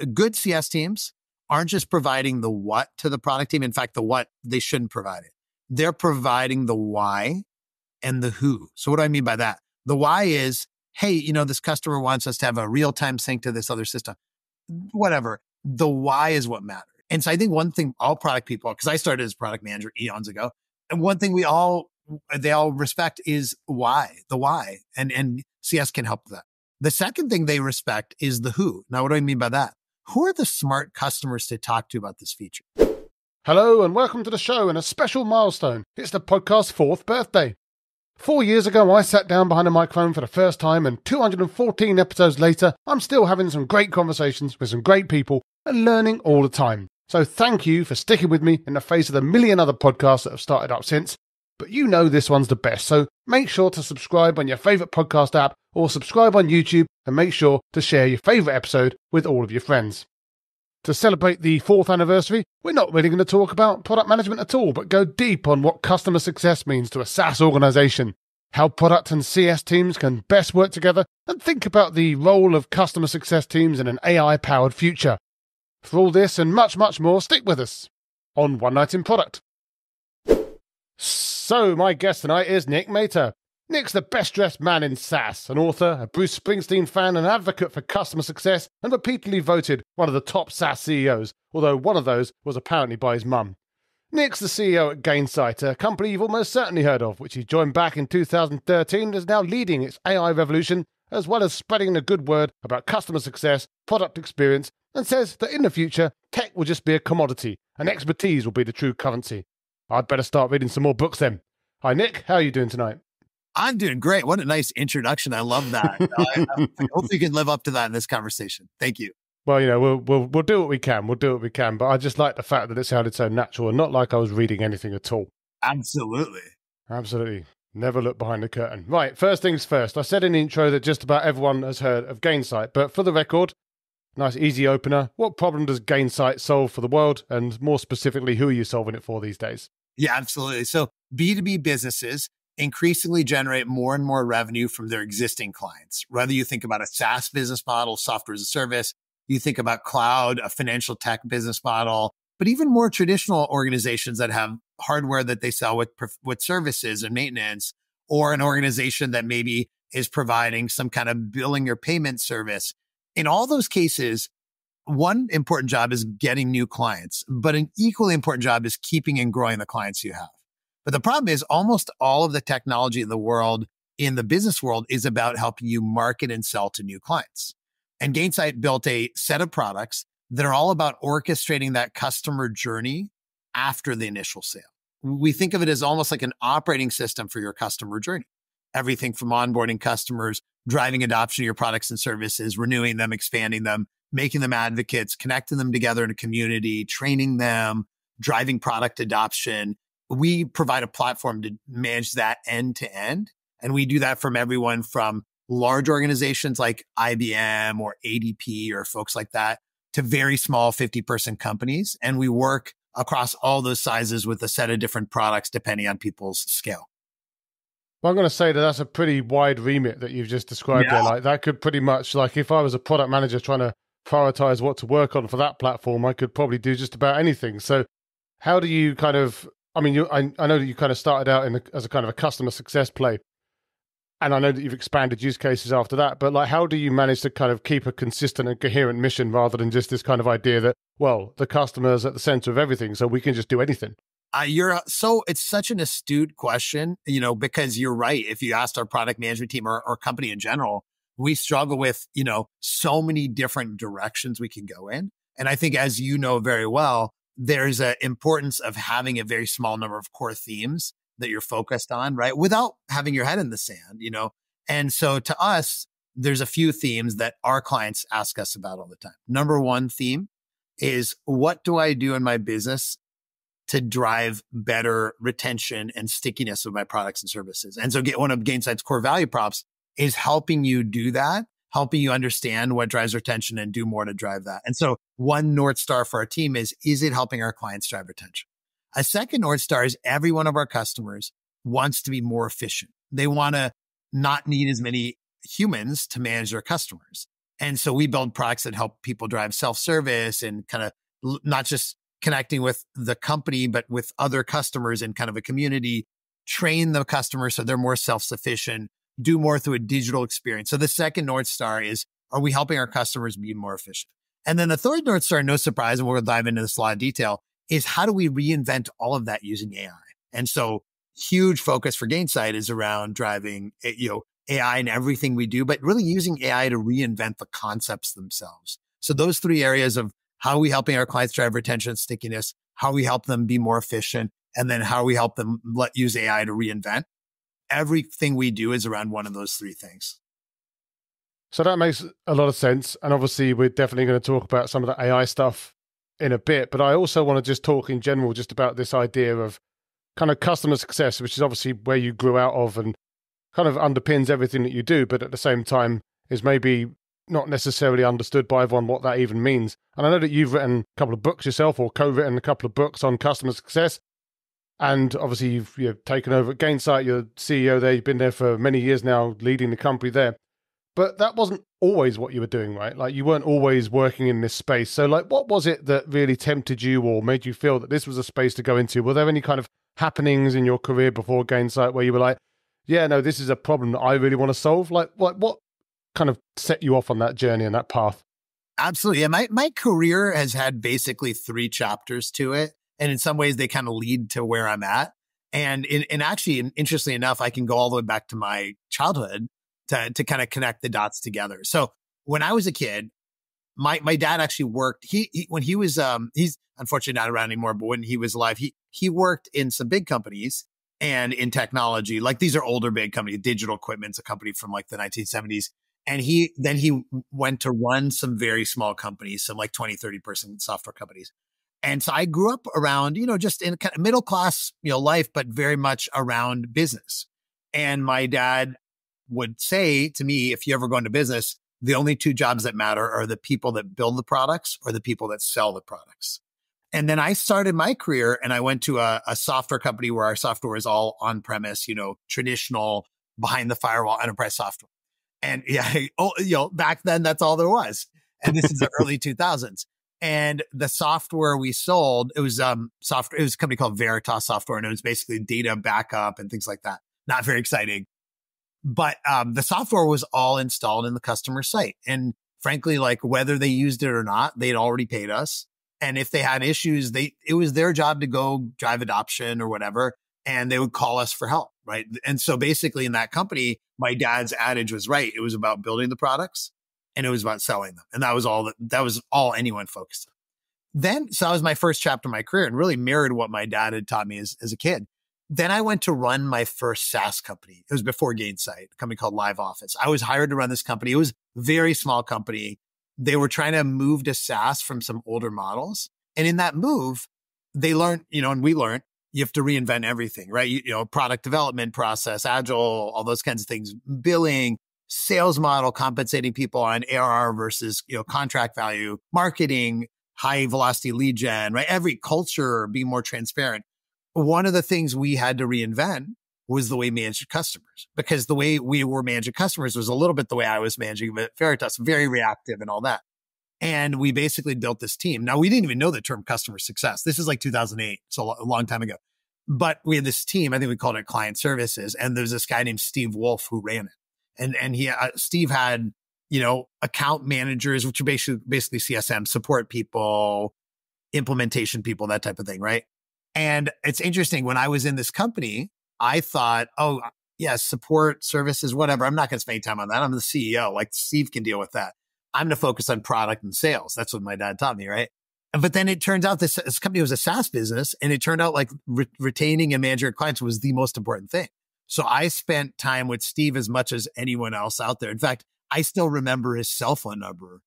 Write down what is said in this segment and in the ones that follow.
good CS teams aren't just providing the what to the product team. In fact, the what, they shouldn't provide it. They're providing the why and the who. So what do I mean by that? The why is, hey, this customer wants us to have a real-time sync to this other system. Whatever. The why is what matters. And so I think one thing all product people, because I started as product manager eons ago, and one thing they all respect is why, the why. And CS can help with that. The second thing they respect is the who. Now, what do I mean by that? Who are the smart customers to talk to about this feature? Hello and welcome to the show and a special milestone. It's the podcast's 4th birthday. 4 years ago, I sat down behind a microphone for the first time, and 214 episodes later, I'm still having some great conversations with some great people and learning all the time. So thank you for sticking with me in the face of the million other podcasts that have started up since. But you know this one's the best, so make sure to subscribe on your favourite podcast app or subscribe on YouTube, and make sure to share your favourite episode with all of your friends. To celebrate the 4th anniversary, we're not really going to talk about product management at all, but go deep on what customer success means to a SaaS organisation, how product and CS teams can best work together, and think about the role of customer success teams in an AI-powered future. For all this and much, much more, stick with us on One Night in Product. So, my guest tonight is Nick Mehta. Nick's the best-dressed man in SaaS, an author, a Bruce Springsteen fan, an advocate for customer success, and repeatedly voted one of the top SaaS CEOs, although one of those was apparently by his mum. Nick's the CEO at Gainsight, a company you've almost certainly heard of, which he joined back in 2013 and is now leading its AI revolution, as well as spreading the good word about customer success, product experience, and says that in the future, tech will just be a commodity, and expertise will be the true currency. I'd better start reading some more books then. Hi Nick, how are you doing tonight? I'm doing great. What a nice introduction. I love that. I hope you can live up to that in this conversation. Thank you. Well, we'll do what we can. We'll do what we can. But I just like the fact that it sounded so natural and not like I was reading anything at all. Absolutely. Absolutely. Never look behind the curtain. Right. First things first. I said in the intro that just about everyone has heard of Gainsight. But for the record, nice easy opener. What problem does Gainsight solve for the world? And more specifically, who are you solving it for these days? Yeah, absolutely. So B2B businesses increasingly generate more and more revenue from their existing clients. Whether you think about a SaaS business model, software as a service, you think about cloud, a financial tech business model, but even more traditional organizations that have hardware that they sell with services and maintenance, or an organization that maybe is providing some kind of billing or payment service. In all those cases, one important job is getting new clients, but an equally important job is keeping and growing the clients you have. But the problem is almost all of the technology in the world, in the business world, is about helping you market and sell to new clients. And Gainsight built a set of products that are all about orchestrating that customer journey after the initial sale. We think of it as almost like an operating system for your customer journey. Everything from onboarding customers, driving adoption of your products and services, renewing them, expanding them, making them advocates, connecting them together in a community, training them, driving product adoption. We provide a platform to manage that end to end. And we do that from everyone from large organizations like IBM or ADP or folks like that to very small 50-person companies. And we work across all those sizes with a set of different products depending on people's scale. Well, I'm going to say that that's a pretty wide remit that you've just described there. Like that could pretty much, like if I was a product manager trying to prioritize what to work on for that platform, I could probably do just about anything. So how do you kind of, I mean, I know that you kind of started out as a kind of a customer success play, and I know that you've expanded use cases after that, but like, how do you manage to kind of keep a consistent and coherent mission rather than just this kind of idea that, well, the customer's at the center of everything, so we can just do anything? It's such an astute question, because you're right. If you asked our product management team or company in general, we struggle with, so many different directions we can go in. And I think, as you know very well, there's an importance of having a very small number of core themes that you're focused on, right? Without having your head in the sand, And so to us, there's a few themes that our clients ask us about all the time. Number one theme is, what do I do in my business to drive better retention and stickiness of my products and services? And so one of Gainsight's core value props is helping you do that, helping you understand what drives retention and do more to drive that. And so one North Star for our team is it helping our clients drive retention? A second North Star is every one of our customers wants to be more efficient. They want to not need as many humans to manage their customers. And so we build products that help people drive self-service and kind of not just connecting with the company, but with other customers in kind of a community, train the customers so they're more self-sufficient, do more through a digital experience. So the second North Star is, are we helping our customers be more efficient? And then the third North Star, no surprise, and we'll dive into this in a lot of detail, is how do we reinvent all of that using AI? And so huge focus for Gainsight is around driving, AI in everything we do, but really using AI to reinvent the concepts themselves. So those three areas of how are we helping our clients drive retention and stickiness, how we help them be more efficient, and then how we help them use AI to reinvent. Everything we do is around one of those three things. So that makes a lot of sense. And obviously, we're definitely going to talk about some of the AI stuff in a bit. But I also want to just talk in general just about this idea of kind of customer success, which is obviously where you grew out of and kind of underpins everything that you do, but at the same time is maybe not necessarily understood by everyone what that even means. And I know that you've written a couple of books yourself, or co-written a couple of books on customer success. And obviously you've taken over at Gainsight, you're CEO there, you've been there for many years now, leading the company there. But that wasn't always what you were doing, right? Like, you weren't always working in this space. So like, what was it that really tempted you or made you feel that this was a space to go into? Were there any kind of happenings in your career before Gainsight where you were like, yeah, no, this is a problem that I really want to solve? Like, what kind of set you off on that journey and that path? Absolutely. Yeah, my career has had basically 3 chapters to it. And in some ways, they kind of lead to where I'm at. And actually, interestingly enough, I can go all the way back to my childhood to kind of connect the dots together. So when I was a kid, my dad actually worked. When he was he's unfortunately not around anymore, but when he was alive, he worked in some big companies and in technology. Like, these are older big companies. Digital Equipment's a company from like the 1970s. And he went to run some very small companies, some like 20, 30 person software companies. And so I grew up around, just in kind of middle class, life, but very much around business. And my dad would say to me, if you ever go into business, the only 2 jobs that matter are the people that build the products or the people that sell the products. And then I started my career and I went to a software company where our software is all on premise, traditional behind the firewall enterprise software. And back then that's all there was. And this is the early 2000s. And the software we sold, it was software. It was a company called Veritas Software, and it was basically data backup and things like that. Not very exciting, but the software was all installed in the customer site. And frankly, like, whether they used it or not, they'd already paid us. And if they had issues, it was their job to go drive adoption or whatever, and they would call us for help, right? And so basically, in that company, my dad's adage was right. It was about building the products, and it was about selling them. And that was all anyone focused on. So that was my first chapter of my career and really mirrored what my dad had taught me as a kid. Then I went to run my first SaaS company. It was before Gainsight, a company called Live Office. I was hired to run this company. It was a very small company. They were trying to move to SaaS from some older models. And in that move, they learned, and we learned, you have to reinvent everything, right? Product development process, agile, all those kinds of things, billing, sales model, compensating people on ARR versus, contract value, marketing, high velocity lead gen, right? Every culture, be more transparent. One of the things we had to reinvent was the way we managed customers, because the way we were managing customers was a little bit the way I was managing them at Veritas, very reactive and all that. And we basically built this team. Now, we didn't even know the term customer success. This is like 2008, so a long time ago. But we had this team, I think we called it client services. And there's this guy named Steve Wolf who ran it. And Steve had, account managers, which are basically CSM, support people, implementation people, that type of thing, right? And it's interesting, when I was in this company, I thought, oh, yeah, support services, whatever. I'm not going to spend any time on that. I'm the CEO. Like, Steve can deal with that. I'm going to focus on product and sales. That's what my dad taught me, right? But then it turns out this company was a SaaS business, and it turned out like retaining and managing clients was the most important thing. So I spent time with Steve as much as anyone else out there. In fact, I still remember his cell phone number,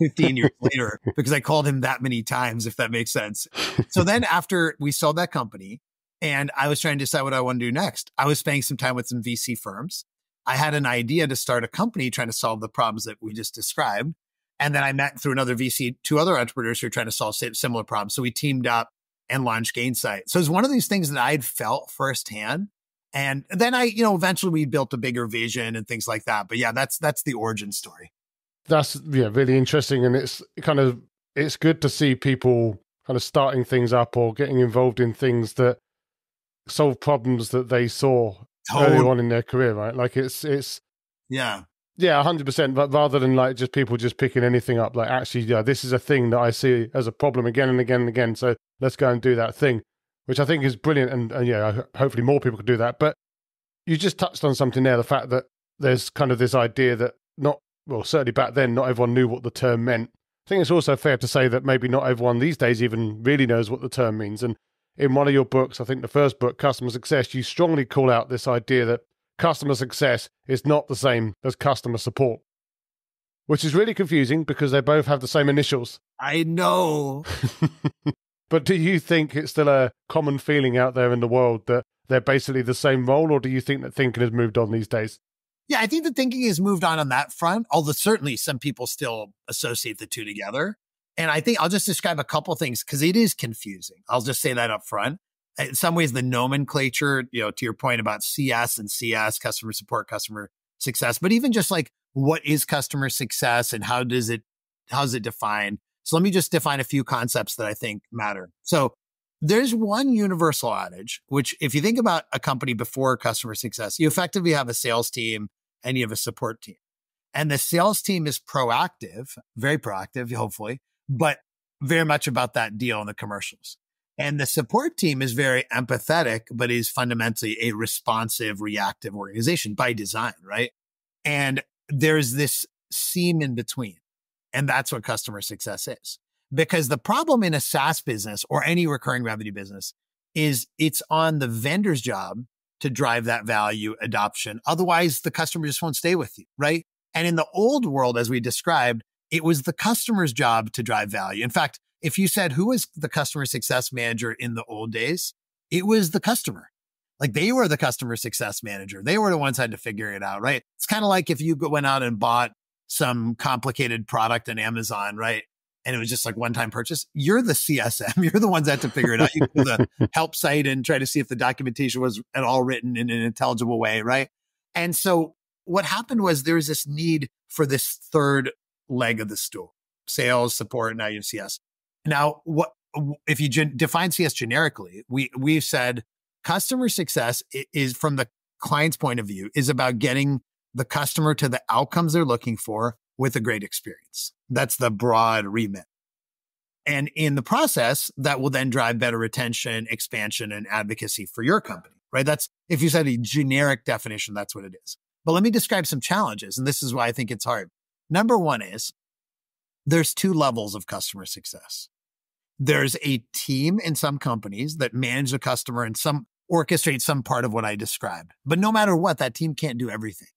15 years later, because I called him that many times, if that makes sense. So then after we sold that company and I was trying to decide what I want to do next, I was spending some time with some VC firms. I had an idea to start a company trying to solve the problems that we just described. And then I met through another VC, 2 other entrepreneurs who were trying to solve similar problems. So we teamed up and launched Gainsight. So it's one of these things that I had felt firsthand. And then eventually we built a bigger vision and things like that. But yeah, that's the origin story. That's really interesting. And it's good to see people kind of starting things up or getting involved in things that solve problems that they saw earlier Totally. on in their career, right? Like it's Yeah. yeah, 100%. But rather than like just people just picking anything up, like actually, yeah, this is a thing that I see as a problem again and again and again. So let's go and do that thing, which I think is brilliant. And yeah, hopefully more people could do that. But you just touched on something there, the fact that there's kind of this idea that certainly back then, not everyone knew what the term meant. I think it's also fair to say that maybe not everyone these days even really knows what the term means. And in one of your books, I think the first book, Customer Success, you strongly call out this idea that customer success is not the same as customer support, which is really confusing because they both have the same initials. I know. But do you think it's still a common feeling out there in the world that they're basically the same role, or do you think that thinking has moved on these days? Yeah, I think the thinking has moved on that front, although certainly some people still associate the two together. And I think I'll just describe a couple things because it is confusing. I'll just say that up front. In some ways, the nomenclature, to your point about CS and CS, customer support, customer success, but even just like what is customer success and how's it defined? So let me just define a few concepts that I think matter. So there's one universal adage, which if you think about a company before customer success, you effectively have a sales team and you have a support team. And the sales team is proactive, very proactive, hopefully, but very much about that deal in the commercials. And the support team is very empathetic, but is fundamentally a responsive, reactive organization by design, right? And there's this seam in between. And that's what customer success is. Because the problem in a SaaS business or any recurring revenue business is it's on the vendor's job to drive that value adoption. Otherwise, the customer just won't stay with you, right? And in the old world, as we described, it was the customer's job to drive value. In fact, if you said, who was the customer success manager in the old days? It was the customer. Like they were the customer success manager. They were the ones who had to figure it out, right? It's kind of like if you went out and bought some complicated product on Amazon, right? And it was just like one-time purchase. You're the CSM. You're the ones that had to figure it out. You go to the help site and try to see if the documentation was at all written in an intelligible way, right? And so what happened was there was this need for this third leg of the stool: sales, support, now you have CS. Now, if you define CS generically, we've said customer success is, from the client's point of view, is about getting the customer to the outcomes they're looking for with a great experience. That's the broad remit. And in the process, that will then drive better retention, expansion, and advocacy for your company, right? That's, if you said a generic definition, that's what it is. But let me describe some challenges. And this is why I think it's hard. Number one is there's two levels of customer success. There's a team in some companies that manage the customer and orchestrate some part of what I described. But no matter what, that team can't do everything.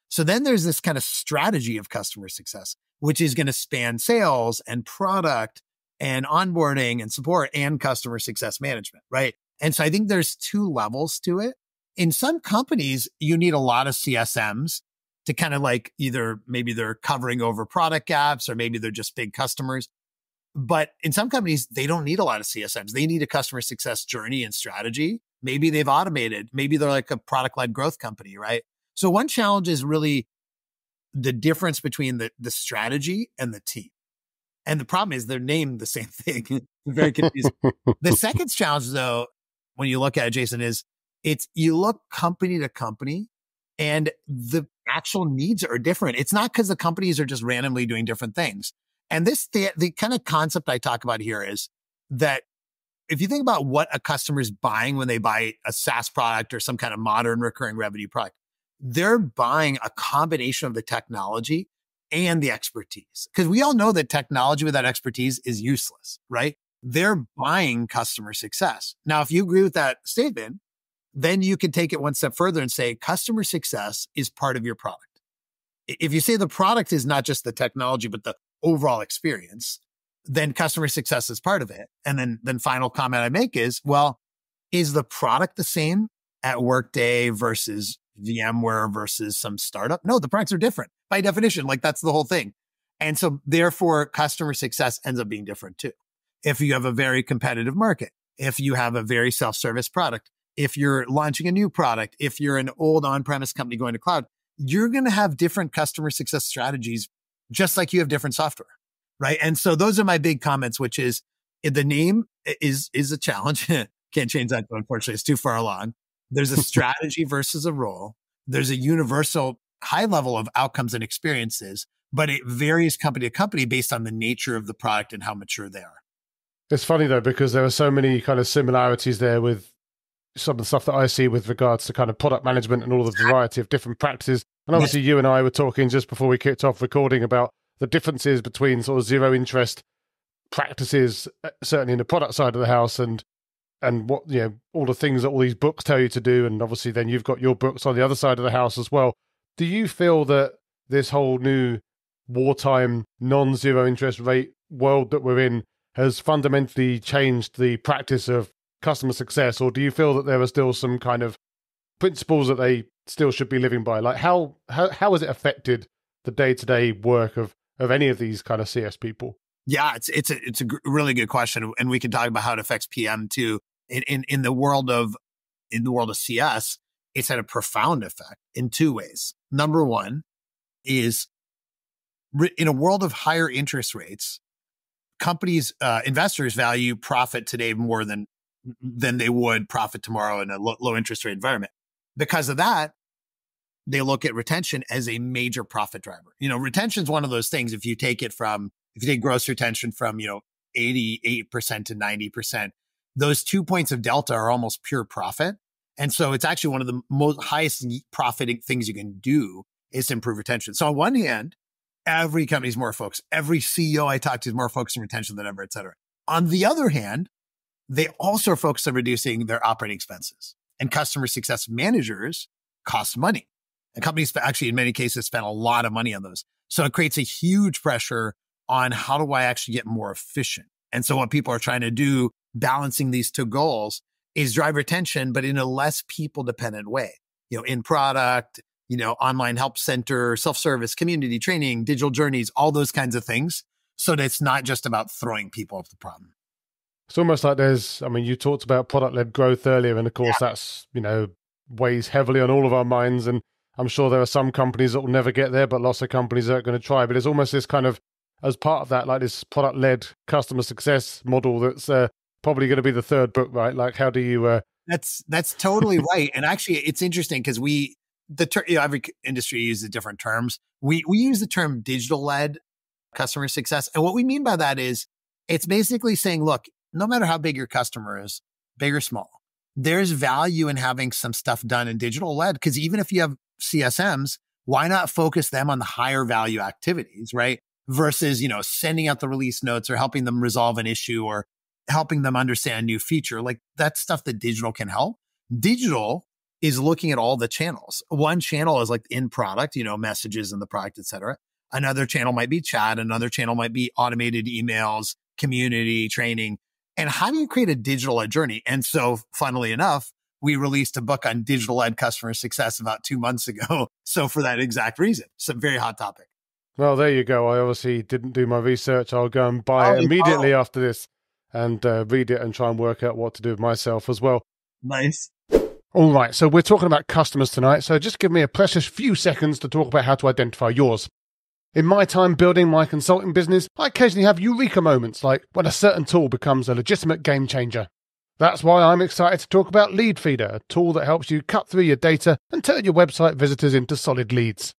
So then there's this kind of strategy of customer success, which is going to span sales and product and onboarding and support and customer success management, right? And so I think there's two levels to it. In some companies, you need a lot of CSMs to kind of like either maybe they're covering over product gaps or maybe they're just big customers. But in some companies, they don't need a lot of CSMs. They need a customer success journey and strategy. Maybe they've automated. Maybe they're like a product-led growth company, right? So one challenge is really the difference between the strategy and the team. And the problem is they're named the same thing. It's very confusing. The second challenge, though, when you look at it, Jason, is you look company to company and the actual needs are different. It's not because the companies are just randomly doing different things. And the kind of concept I talk about here is that if you think about what a customer is buying when they buy a SaaS product or some kind of modern recurring revenue product, they're buying a combination of the technology and the expertise. Because we all know that technology without expertise is useless, right? They're buying customer success. Now, if you agree with that statement, then you can take it one step further and say customer success is part of your product. If you say the product is not just the technology, but the overall experience, then customer success is part of it. And then final comment I make is, well, is the product the same at Workday versus VMware versus some startup? No, the products are different by definition. Like that's the whole thing. And so therefore customer success ends up being different too. If you have a very competitive market, if you have a very self-service product, if you're launching a new product, if you're an old on-premise company going to cloud, you're going to have different customer success strategies just like you have different software, right? And so those are my big comments, which is the name is a challenge. Can't change that, unfortunately. It's too far along. There's a strategy versus a role. There's a universal high level of outcomes and experiences, but it varies company to company based on the nature of the product and how mature they are. It's funny though, because there are so many kind of similarities there with some of the stuff that I see with regards to kind of product management and all the variety of different practices. And obviously you and I were talking just before we kicked off recording about the differences between sort of zero interest practices, certainly in the product side of the house, and what, you know, all the things that all these books tell you to do. And obviously then you've got your books on the other side of the house as well. Do you feel that this whole new wartime non-zero interest rate world that we're in has fundamentally changed the practice of customer success, or do you feel that there are still some kind of principles that they still should be living by? Like how has it affected the day-to-day work of any of these kind of CS people? Yeah, it's a really good question, and we can talk about how it affects PM too. In the world of CS, it's had a profound effect in two ways. Number one is in a world of higher interest rates, companies, investors value profit today more than they would profit tomorrow in a low interest rate environment. Because of that, they look at retention as a major profit driver. You know, retention is one of those things. If you take gross retention from, 88% to 90%, those 2 points of delta are almost pure profit. And so it's actually one of the most highest profiting things you can do is to improve retention. So on one hand, every company's more focused. Every CEO I talk to is more focused on retention than ever, et cetera. On the other hand, they also are focused on reducing their operating expenses. And customer success managers cost money. And companies actually, in many cases, spend a lot of money on those. So it creates a huge pressure on how do I actually get more efficient? And so what people are trying to do, balancing these two goals, is drive retention, but in a less people-dependent way. In product, online help center, self-service, community training, digital journeys, all those kinds of things. So that it's not just about throwing people at the problem. It's almost like you talked about product-led growth earlier, and of course that's, weighs heavily on all of our minds. And I'm sure there are some companies that will never get there, but lots of companies are going to try. But it's almost this kind of, as part of that, like this product-led customer success model that's probably going to be the third book, right? Like, how do you... That's totally right. And actually, it's interesting because every industry uses different terms. We use the term digital-led customer success. And what we mean by that is it's basically saying, look, no matter how big your customer is, big or small, there's value in having some stuff done in digital-led, because even if you have CSMs, why not focus them on the higher value activities, right? Versus, sending out the release notes or helping them resolve an issue or helping them understand a new feature. Like that's stuff that digital can help. Digital is looking at all the channels. One channel is like in product, messages in the product, et cetera. Another channel might be chat. Another channel might be automated emails, community training. And how do you create a digital-led journey? And so funnily enough, we released a book on digital-led customer success about 2 months ago. So for that exact reason, it's a very hot topic. Well, there you go. I obviously didn't do my research. I'll go and buy it immediately after this and read it and try and work out what to do with myself as well. Nice. All right. So we're talking about customers tonight. So just give me a precious few seconds to talk about how to identify yours. In my time building my consulting business, I occasionally have eureka moments, like when a certain tool becomes a legitimate game changer. That's why I'm excited to talk about Lead Feeder, a tool that helps you cut through your data and turn your website visitors into solid leads.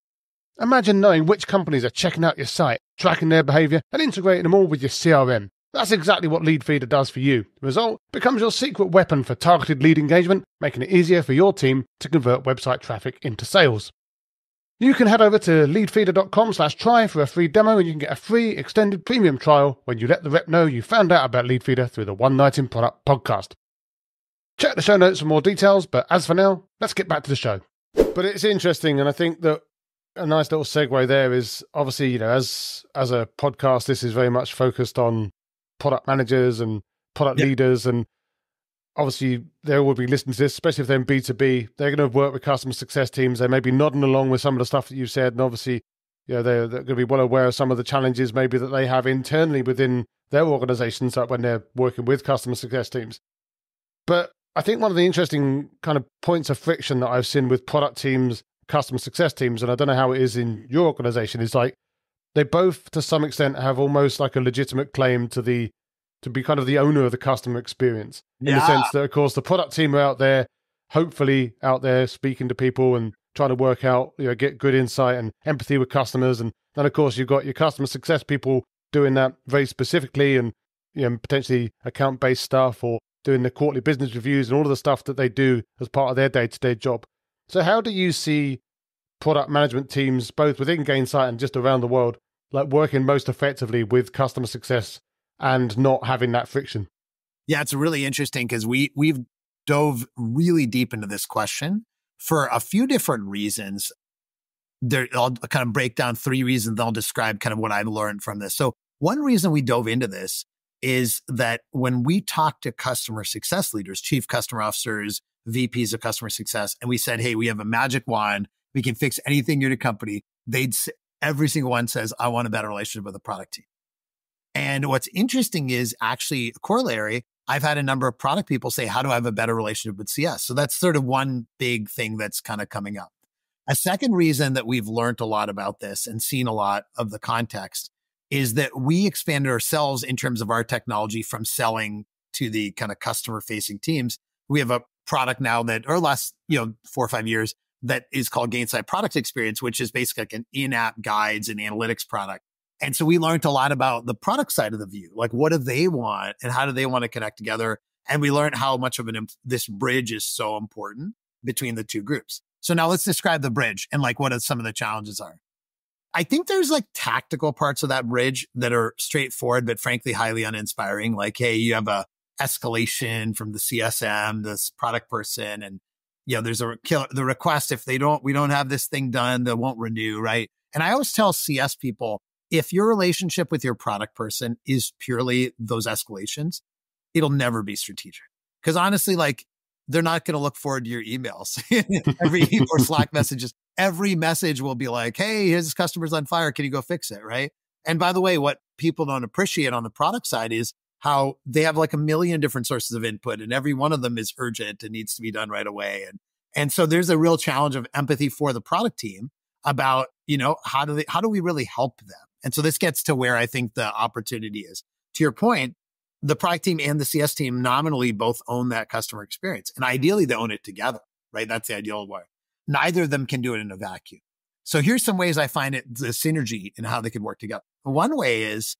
Imagine knowing which companies are checking out your site, tracking their behavior, and integrating them all with your CRM. That's exactly what Lead Feeder does for you. The result becomes your secret weapon for targeted lead engagement, making it easier for your team to convert website traffic into sales. You can head over to leadfeeder.com/try for a free demo, and you can get a free extended premium trial when you let the rep know you found out about Lead Feeder through the One Night in Product podcast. Check the show notes for more details, but as for now, let's get back to the show. But it's interesting, and I think that a nice little segue there is obviously, as a podcast, this is very much focused on product managers and product leaders, and obviously they will be listening to this, especially if they're in B2B. They're going to work with customer success teams. They may be nodding along with some of the stuff that you've said, and obviously, they're going to be well aware of some of the challenges maybe that they have internally within their organizations, like when they're working with customer success teams. But I think one of the interesting kind of points of friction that I've seen with product teams, customer success teams, and I don't know how it is in your organization, is like they both, to some extent, have almost like a legitimate claim to be kind of the owner of the customer experience, in the Yeah. sense that, of course, the product team are out there, hopefully out there speaking to people and trying to work out, get good insight and empathy with customers. And then, of course, you've got your customer success people doing that very specifically, and potentially account-based stuff, or doing the quarterly business reviews and all of the stuff that they do as part of their day-to-day job. So how do you see product management teams, both within Gainsight and just around the world, like working most effectively with customer success and not having that friction? Yeah, it's really interesting because we've dove really deep into this question for a few different reasons. I'll kind of break down 3 reasons. I'll describe kind of what I've learned from this. So one reason we dove into this is that when we talk to customer success leaders, chief customer officers, VPs of customer success, and we said, hey, we have a magic wand, we can fix anything in your company, every single one says, I want a better relationship with the product team. And what's interesting is actually a corollary. I've had a number of product people say, how do I have a better relationship with CS? So that's sort of one big thing that's kind of coming up. A second reason that we've learned a lot about this and seen a lot of the context is that we expanded ourselves in terms of our technology from selling to the kind of customer facing teams. We have a product now that, or last, 4 or 5 years, that is called Gainsight Product Experience, which is basically like an in-app guides and analytics product. And so we learned a lot about the product side of the view, like what do they want and how do they want to connect together? And we learned how much of this bridge is so important between the two groups. So now let's describe the bridge and like what some of the challenges are. I think there's like tactical parts of that bridge that are straightforward, but frankly, highly uninspiring. Like, hey, you have a escalation from the CSM, this product person, and there's the request. If we don't have this thing done, they won't renew, right? And I always tell CS people, if your relationship with your product person is purely those escalations, it'll never be strategic. Because honestly, like, they're not going to look forward to your emails or Slack messages. Every message will be like, hey, his customer's on fire. Can you go fix it? Right. And by the way, what people don't appreciate on the product side is how they have like a million different sources of input, and every one of them is urgent and needs to be done right away. And so there's a real challenge of empathy for the product team about, how do we really help them? And so this gets to where I think the opportunity is. To your point, the product team and the CS team nominally both own that customer experience. And ideally they own it together, right? That's the ideal way. Neither of them can do it in a vacuum. So here's some ways I find it the synergy and how they could work together. One way is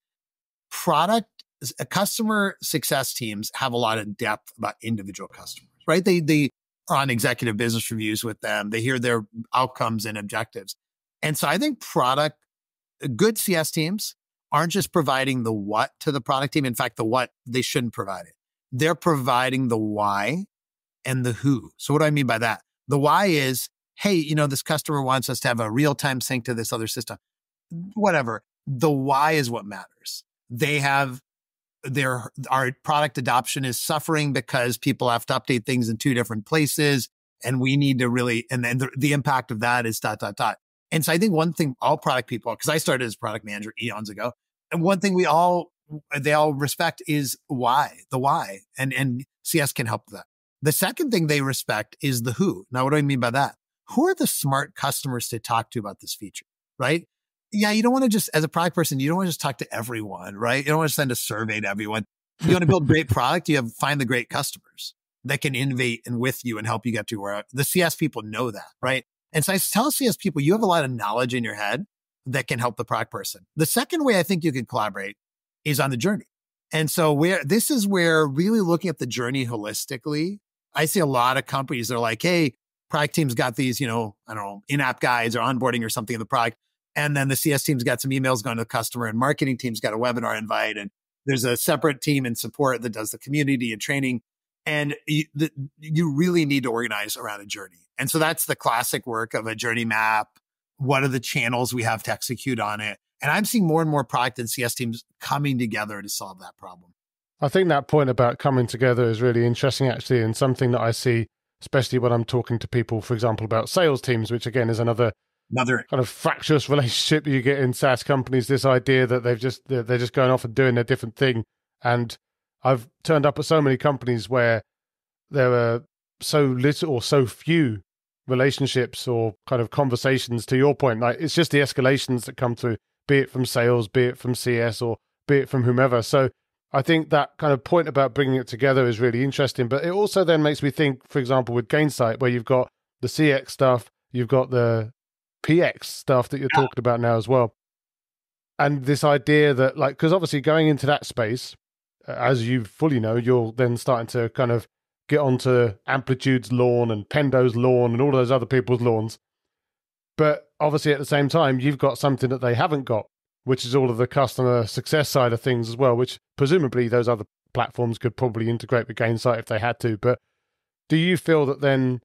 customer success teams have a lot of depth about individual customers, right? They are on executive business reviews with them. They hear their outcomes and objectives. And so I think good CS teams aren't just providing the what to the product team. In fact, the what, they shouldn't provide it. They're providing the why and the who. So what do I mean by that? The why is, hey, this customer wants us to have a real-time sync to this other system. Whatever. The why is what matters. Our product adoption is suffering because people have to update things in 2 different places. And we need to really, and then the impact of that is ... And so I think one thing all product people, because I started as a product manager eons ago, and one thing they all respect is why, the why, and CS can help with that. The second thing they respect is the who. Now, what do I mean by that? Who are the smart customers to talk to about this feature, right? Yeah, you don't want to just, as a product person, you don't want to just talk to everyone, right? You don't want to send a survey to everyone. You want to build great product, find the great customers that can innovate and with you and help you get to where the CS people know that, right? And so I tell CS people, you have a lot of knowledge in your head that can help the product person. The second way I think you can collaborate is on the journey. And so this is where really looking at the journey holistically, I see a lot of companies that are like, hey, product team's got these, in-app guides or onboarding or something in the product. And then the CS team's got some emails going to the customer, and marketing team's got a webinar invite. And there's a separate team in support that does the community and training. And you really need to organize around a journey. And so that's the classic work of a journey map. What are the channels we have to execute on it? And I'm seeing more and more product and CS teams coming together to solve that problem. I think that point about coming together is really interesting, actually, and something that I see, especially when I'm talking to people, for example, about sales teams, which again is another kind of fractious relationship you get in SaaS companies, this idea that they're just going off and doing their different thing. And I've turned up at so many companies where there are so little or so few relationships or kind of conversations, to your point. Like, it's just the escalations that come through. be it from sales, be it from CS, or be it from whomever. So I think that kind of point about bringing it together is really interesting. But it also then makes me think, for example, with Gainsight, where you've got the CX stuff, you've got the PX stuff that you're talking about now as well. And this idea that, like, because obviously going into that space, as you fully know, you're then starting to kind of get onto Amplitude's lawn and Pendo's lawn and all those other people's lawns. But obviously at the same time, you've got something that they haven't got, which is all of the customer success side of things as well, which presumably those other platforms could probably integrate with Gainsight if they had to. But do you feel that then,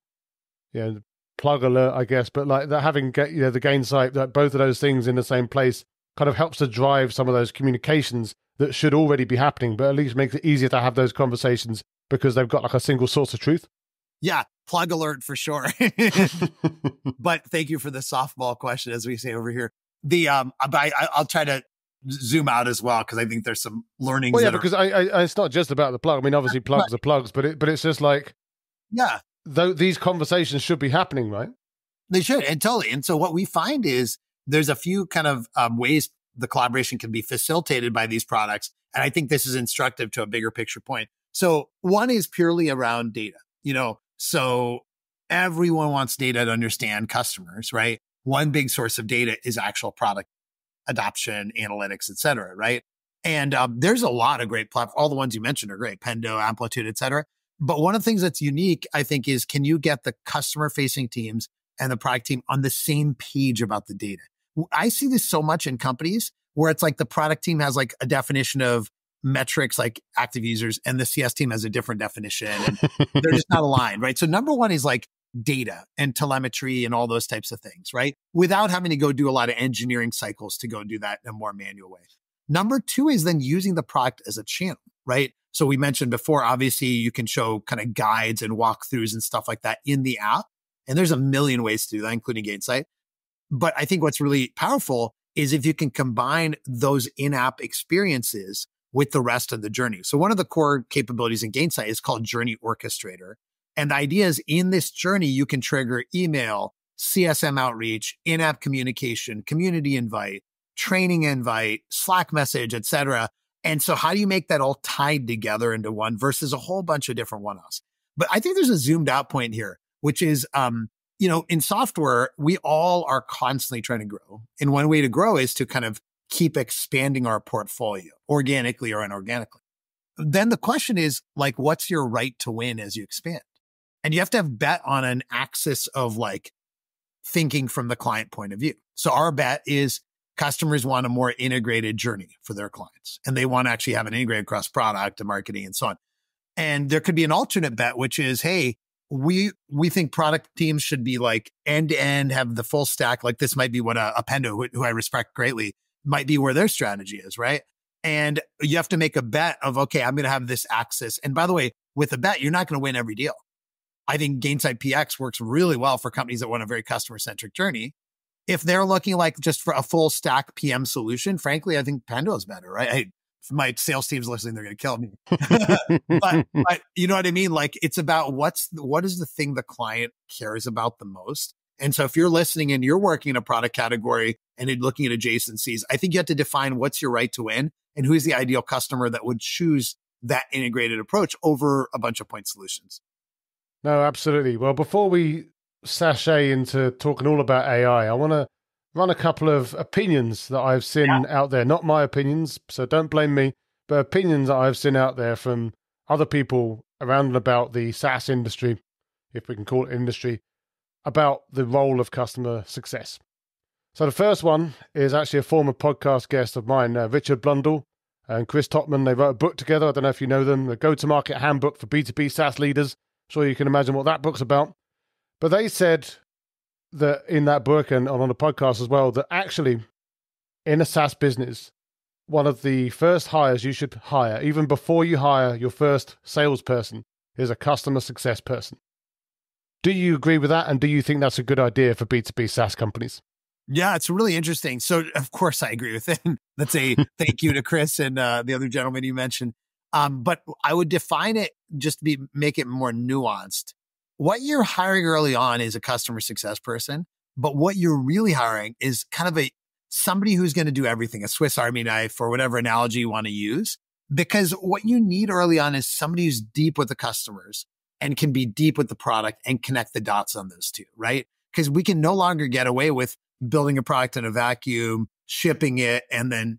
plug alert, I guess, but like that having the Gainsight, that both of those things in the same place kind of helps to drive some of those communications that should already be happening, but at least makes it easier to have those conversations because they've got like a single source of truth? Yeah, plug alert for sure. But thank you for the softball question, as we say over here. I'll try to zoom out as well, because I think there's some learnings. Well, yeah, because it's not just about the plug. I mean, obviously plugs are plugs, but it's just like, yeah, though these conversations should be happening, right? They should, and totally. And so what we find is there's a few kind of ways the collaboration can be facilitated by these products. And I think this is instructive to a bigger picture point. So one is purely around data, so everyone wants data to understand customers, right? One big source of data is actual product adoption, analytics, et cetera, right? And there's a lot of great platforms. All the ones you mentioned are great, Pendo, Amplitude, et cetera. But one of the things that's unique, I think, is can you get the customer facing teams and the product team on the same page about the data? I see this so much in companies where it's like the product team has like a definition of metrics like active users and the CS team has a different definition and they're just not aligned, right? So number one is like data and telemetry and all those types of things, right? Without having to go do a lot of engineering cycles to go do that in a more manual way. Number two is then using the product as a channel, right? So we mentioned before, obviously you can show kind of guides and walkthroughs and stuff like that in the app. And there's a million ways to do that, including Gainsight. But I think what's really powerful is if you can combine those in-app experiences with the rest of the journey. So one of the core capabilities in Gainsight is called Journey Orchestrator. And the idea is in this journey, you can trigger email, CSM outreach, in-app communication, community invite, training invite, Slack message, et cetera. And so how do you make that all tied together into one versus a whole bunch of different one-offs? But I think there's a zoomed out point here, which is, in software, we all are constantly trying to grow. And one way to grow is to kind of keep expanding our portfolio organically or inorganically. Then the question is like, what's your right to win as you expand? And you have to have bet on an axis of like thinking from the client point of view. So our bet is customers want a more integrated journey for their clients. And they want to actually have an integrated cross product and marketing and so on. And there could be an alternate bet, which is, hey, we think product teams should be like end to end, have the full stack. Like this might be what a Pendo, who I respect greatly, might be where their strategy is, right? And you have to make a bet of, okay, I'm going to have this axis. And by the way, with a bet, you're not going to win every deal. I think Gainsight PX works really well for companies that want a very customer-centric journey. If they're looking like just for a full stack PM solution, frankly, I think Pendo is better, right? If my sales team's listening, they're going to kill me. but you know what I mean? Like it's about what is the thing the client cares about the most. And so if you're listening and you're working in a product category and you're looking at adjacencies, I think you have to define what's your right to win and who's the ideal customer that would choose that integrated approach over a bunch of point solutions. No, absolutely. Well, before we sashay into talking all about AI, I want to run a couple of opinions that I've seen out there. Not my opinions, so don't blame me, but opinions that I've seen out there from other people around and about the SaaS industry, if we can call it industry, about the role of customer success. So the first one is actually a former podcast guest of mine, Richard Blundell and Chris Topman. They wrote a book together. I don't know if you know them, the Go-to-Market Handbook for B2B SaaS Leaders. Sure you can imagine what that book's about. But they said that in that book and on the podcast as well, that actually in a SaaS business, one of the first hires you should hire, even before you hire your first salesperson, is a customer success person. Do you agree with that? And do you think that's a good idea for B2B SaaS companies? Yeah, it's really interesting. So of course I agree with it. That's a thank you to Chris and the other gentleman you mentioned. But I would define it just to make it more nuanced. What you're hiring early on is a customer success person, but what you're really hiring is kind of somebody who's going to do everything, a Swiss Army knife or whatever analogy you want to use. Because what you need early on is somebody who's deep with the customers and can be deep with the product and connect the dots on those two, right? Because we can no longer get away with building a product in a vacuum, shipping it, and then,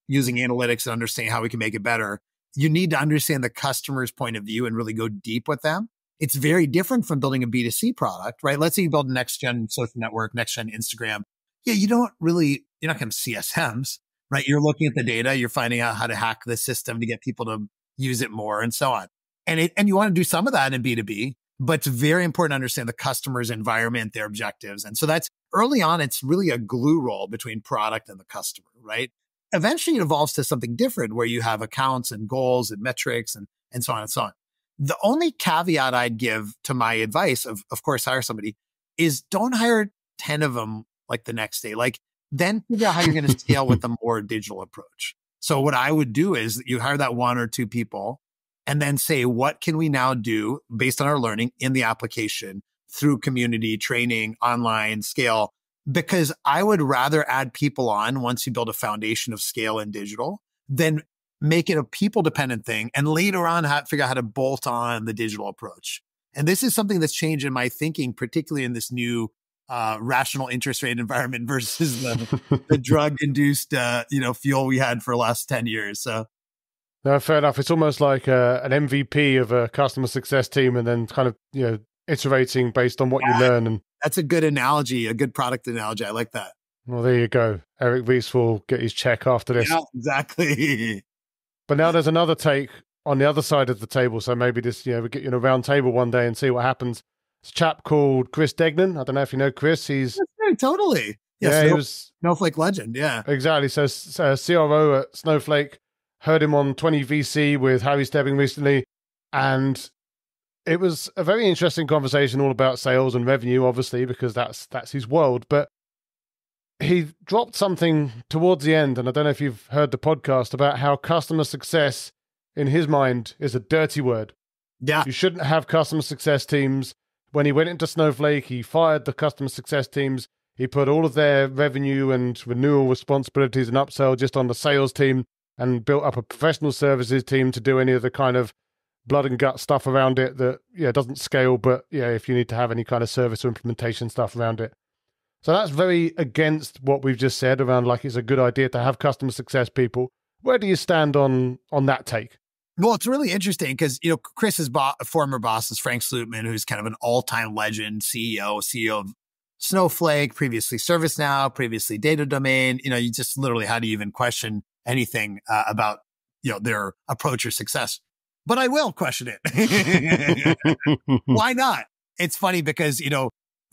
using analytics to understand how we can make it better. You need to understand the customer's point of view and really go deep with them. It's very different from building a B2C product, right? Let's say you build a next gen social network, next gen Instagram. Yeah, you're not going to CSMs, right? You're looking at the data, you're finding out how to hack the system to get people to use it more and so on. And you want to do some of that in B2B, but it's very important to understand the customer's environment, their objectives. And so that's early on, it's really a glue role between product and the customer, right? Eventually it evolves to something different where you have accounts and goals and metrics and so on and so on. The only caveat I'd give to my advice of course, hire somebody is don't hire 10 of them like the next day. Like then figure out how you're going to scale with a more digital approach. So what I would do is you hire that one or two people and then say, what can we now do based on our learning in the application through community training, online scale? Because I would rather add people on once you build a foundation of scale in digital than make it a people dependent thing. And later on, figure out how to bolt on the digital approach. And this is something that's changed in my thinking, particularly in this new rational interest rate environment versus the drug induced, fuel we had for the last 10 years. So. No, fair enough. It's almost like an MVP of a customer success team and then kind of, iterating based on what you learn. And that's a good analogy, a good product analogy. I like that. Well, there you go. Eric Ries will get his check after this. Yeah, exactly. But now there's another take on the other side of the table. So maybe we get you in a round table one day and see what happens. It's a chap called Chris Degnan. I don't know if you know Chris. He's totally. He was Snowflake legend. Yeah, exactly. So CRO at Snowflake. Heard him on 20 VC with Harry Stebbing recently. And it was a very interesting conversation all about sales and revenue, obviously, because that's his world. But he dropped something towards the end, and I don't know if you've heard the podcast, about how customer success, in his mind, is a dirty word. Yeah. You shouldn't have customer success teams. When he went into Snowflake, he fired the customer success teams. He put all of their revenue and renewal responsibilities and upsell just on the sales team and built up a professional services team to do any of the kind of blood and gut stuff around it that, doesn't scale, but if you need to have any kind of service or implementation stuff around it. So that's very against what we've just said around like it's a good idea to have customer success people. Where do you stand on that take? Well, it's really interesting because, Chris's former boss is Frank Slootman, who's kind of an all-time legend CEO of Snowflake, previously ServiceNow, previously Data Domain. You just literally, how do you even question anything about, their approach or success? But I will question it. Why not? It's funny because,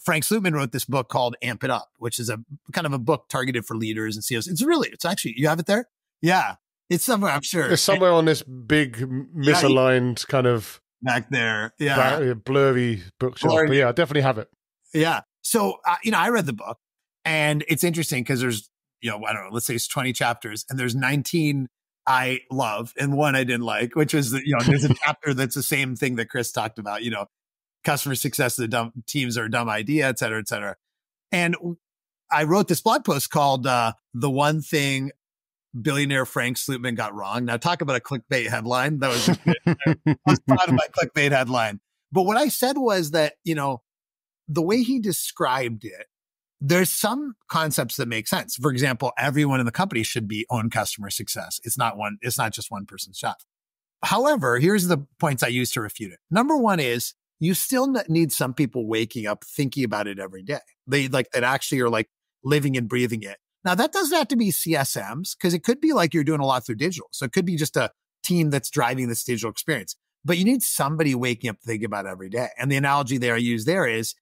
Frank Slootman wrote this book called Amp It Up, which is a kind of a book targeted for leaders and CEOs. It's actually, you have it there? Yeah. It's somewhere, I'm sure. It's somewhere on this big misaligned kind of back there. Yeah. Blurry bookshelf. But yeah, I definitely have it. Yeah. So, I read the book and it's interesting because there's, I don't know, let's say it's 20 chapters and there's 19 I love and one I didn't like, which is that, there's a chapter that's the same thing that Chris talked about, customer success, teams are a dumb idea, et cetera, et cetera. And I wrote this blog post called The One Thing Billionaire Frank Slootman Got Wrong. Now talk about a clickbait headline. That was I was proud of my clickbait headline. But what I said was that, the way he described it, there's some concepts that make sense. For example, everyone in the company should be own customer success. It's not just one person's job. However, here's the points I use to refute it. Number one is you still need some people waking up thinking about it every day. They that actually are like living and breathing it. Now that doesn't have to be CSMs because it could be like you're doing a lot through digital. So it could be just a team that's driving this digital experience, but you need somebody waking up thinking about it every day. And the analogy there I use there is,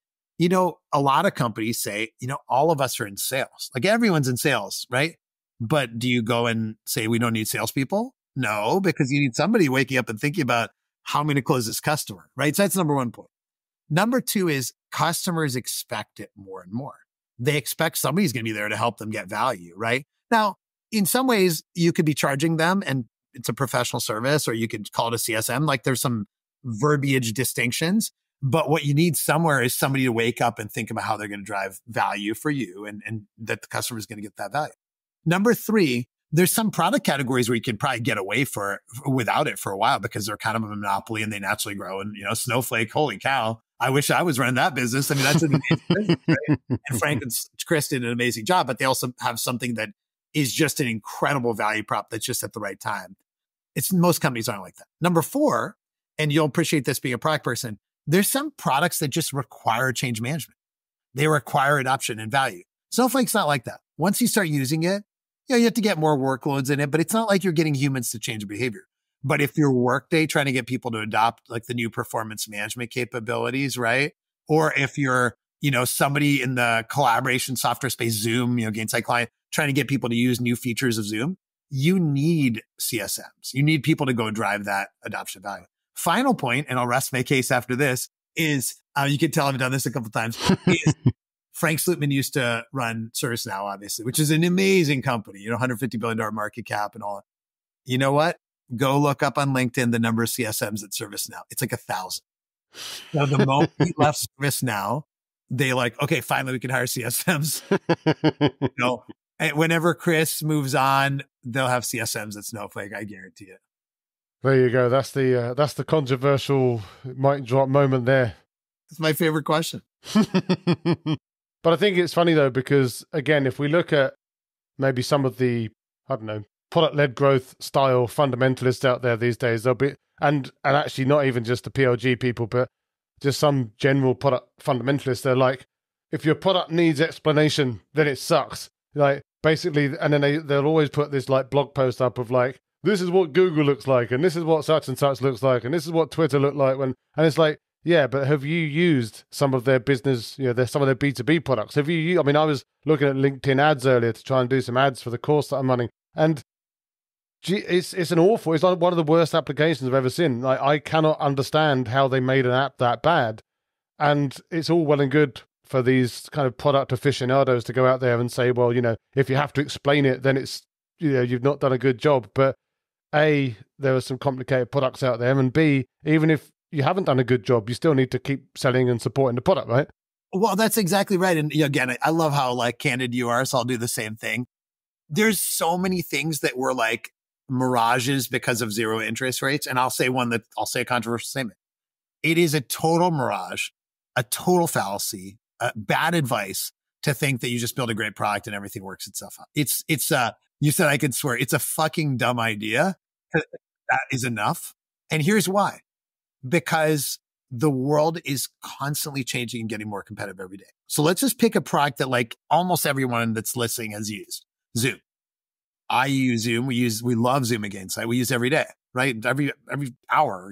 a lot of companies say, all of us are in sales. Like everyone's in sales, right? But do you go and say, we don't need salespeople? No, because you need somebody waking up and thinking about how I'm going to close this customer, right? So that's number one point. Number two is customers expect it more and more. They expect somebody's going to be there to help them get value, right? Now, in some ways, you could be charging them and it's a professional service, or you could call it a CSM. Like there's some verbiage distinctions. But what you need somewhere is somebody to wake up and think about how they're going to drive value for you and that the customer is going to get that value. Number three, there's some product categories where you can probably get away without it for a while because they're kind of a monopoly and they naturally grow. And, Snowflake, holy cow, I wish I was running that business. I mean, that's an amazing business, right? And Frank and Chris did an amazing job, but they also have something that is just an incredible value prop that's just at the right time. Most companies aren't like that. Number four, and you'll appreciate this being a product person, there's some products that just require change management. They require adoption and value. Snowflake's not like that. Once you start using it, you have to get more workloads in it, but it's not like you're getting humans to change behavior. But if you're Workday trying to get people to adopt like the new performance management capabilities, right? Or if you're, somebody in the collaboration software space, Zoom, Gainsight client, trying to get people to use new features of Zoom, you need CSMs. You need people to go drive that adoption value. Final point, and I'll rest my case after this, is you can tell I've done this a couple of times. Is Frank Slootman used to run ServiceNow, obviously, which is an amazing company, $150 billion market cap and all that. You know what? Go look up on LinkedIn the number of CSMs at ServiceNow. It's like 1,000. So the moment he left ServiceNow, they okay, finally we can hire CSMs. And whenever Chris moves on, they'll have CSMs at Snowflake. I guarantee it. There you go. That's the controversial mic drop moment there. It's my favorite question. But I think it's funny though, because again, if we look at maybe some of the, product-led growth style fundamentalists out there these days, they'll be, and actually not even just the PLG people, but just some general product fundamentalists, they're like, if your product needs explanation, then it sucks. Basically, and then they'll always put this blog post up of this is what Google looks like, and this is what such and such looks like, and this is what Twitter looked like and it's yeah, but have you used some of their business, some of their B2B products? I was looking at LinkedIn ads earlier to try and do some ads for the course that I'm running, and it's it's like one of the worst applications I've ever seen. I cannot understand how they made an app that bad, and it's all well and good for these kind of product aficionados to go out there and say, well, if you have to explain it, then it's, you've not done a good job. But A, there are some complicated products out there, and B, even if you haven't done a good job, you still need to keep selling and supporting the product, right? Well, that's exactly right. And again, I love how candid you are, so I'll do the same thing. There's so many things that were mirages because of zero interest rates. And I'll say a controversial statement. It is a total mirage, a total fallacy, bad advice to think that you just build a great product and everything works itself out. You said I could swear, it's a fucking dumb idea. That is enough. And here's why. Because the world is constantly changing and getting more competitive every day. So let's just pick a product that almost everyone that's listening has used. Zoom. I use Zoom. We love Zoom at Gainsight. We use every day, right? Every hour,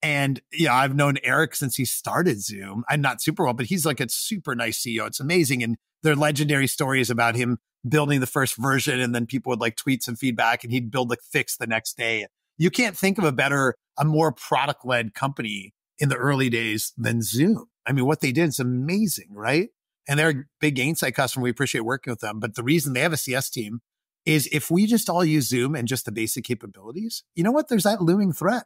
And I've known Eric since he started Zoom. I'm not super well, but he's a super nice CEO. It's amazing. And there are legendary stories about him building the first version, and then people would tweet some feedback and he'd build fix the next day. You can't think of a more product-led company in the early days than Zoom. I mean, what they did is amazing, right? And they're a big Gainsight customer. We appreciate working with them. But the reason they have a CS team is if we just all use Zoom and just the basic capabilities, you know what? There's that looming threat.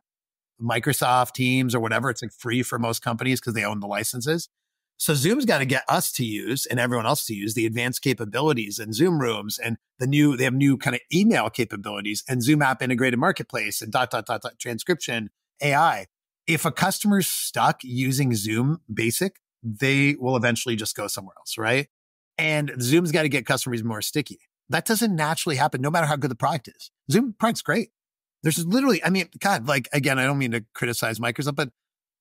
Microsoft Teams or whatever, it's free for most companies because they own the licenses. So Zoom's got to get us to use and everyone else to use the advanced capabilities and Zoom Rooms and they have new kind of email capabilities and Zoom app integrated marketplace and ... transcription, AI. If a customer's stuck using Zoom basic, they will eventually just go somewhere else, right? And Zoom's got to get customers more sticky. That doesn't naturally happen no matter how good the product is. Zoom product's great. There's literally, God, again, I don't mean to criticize Microsoft, but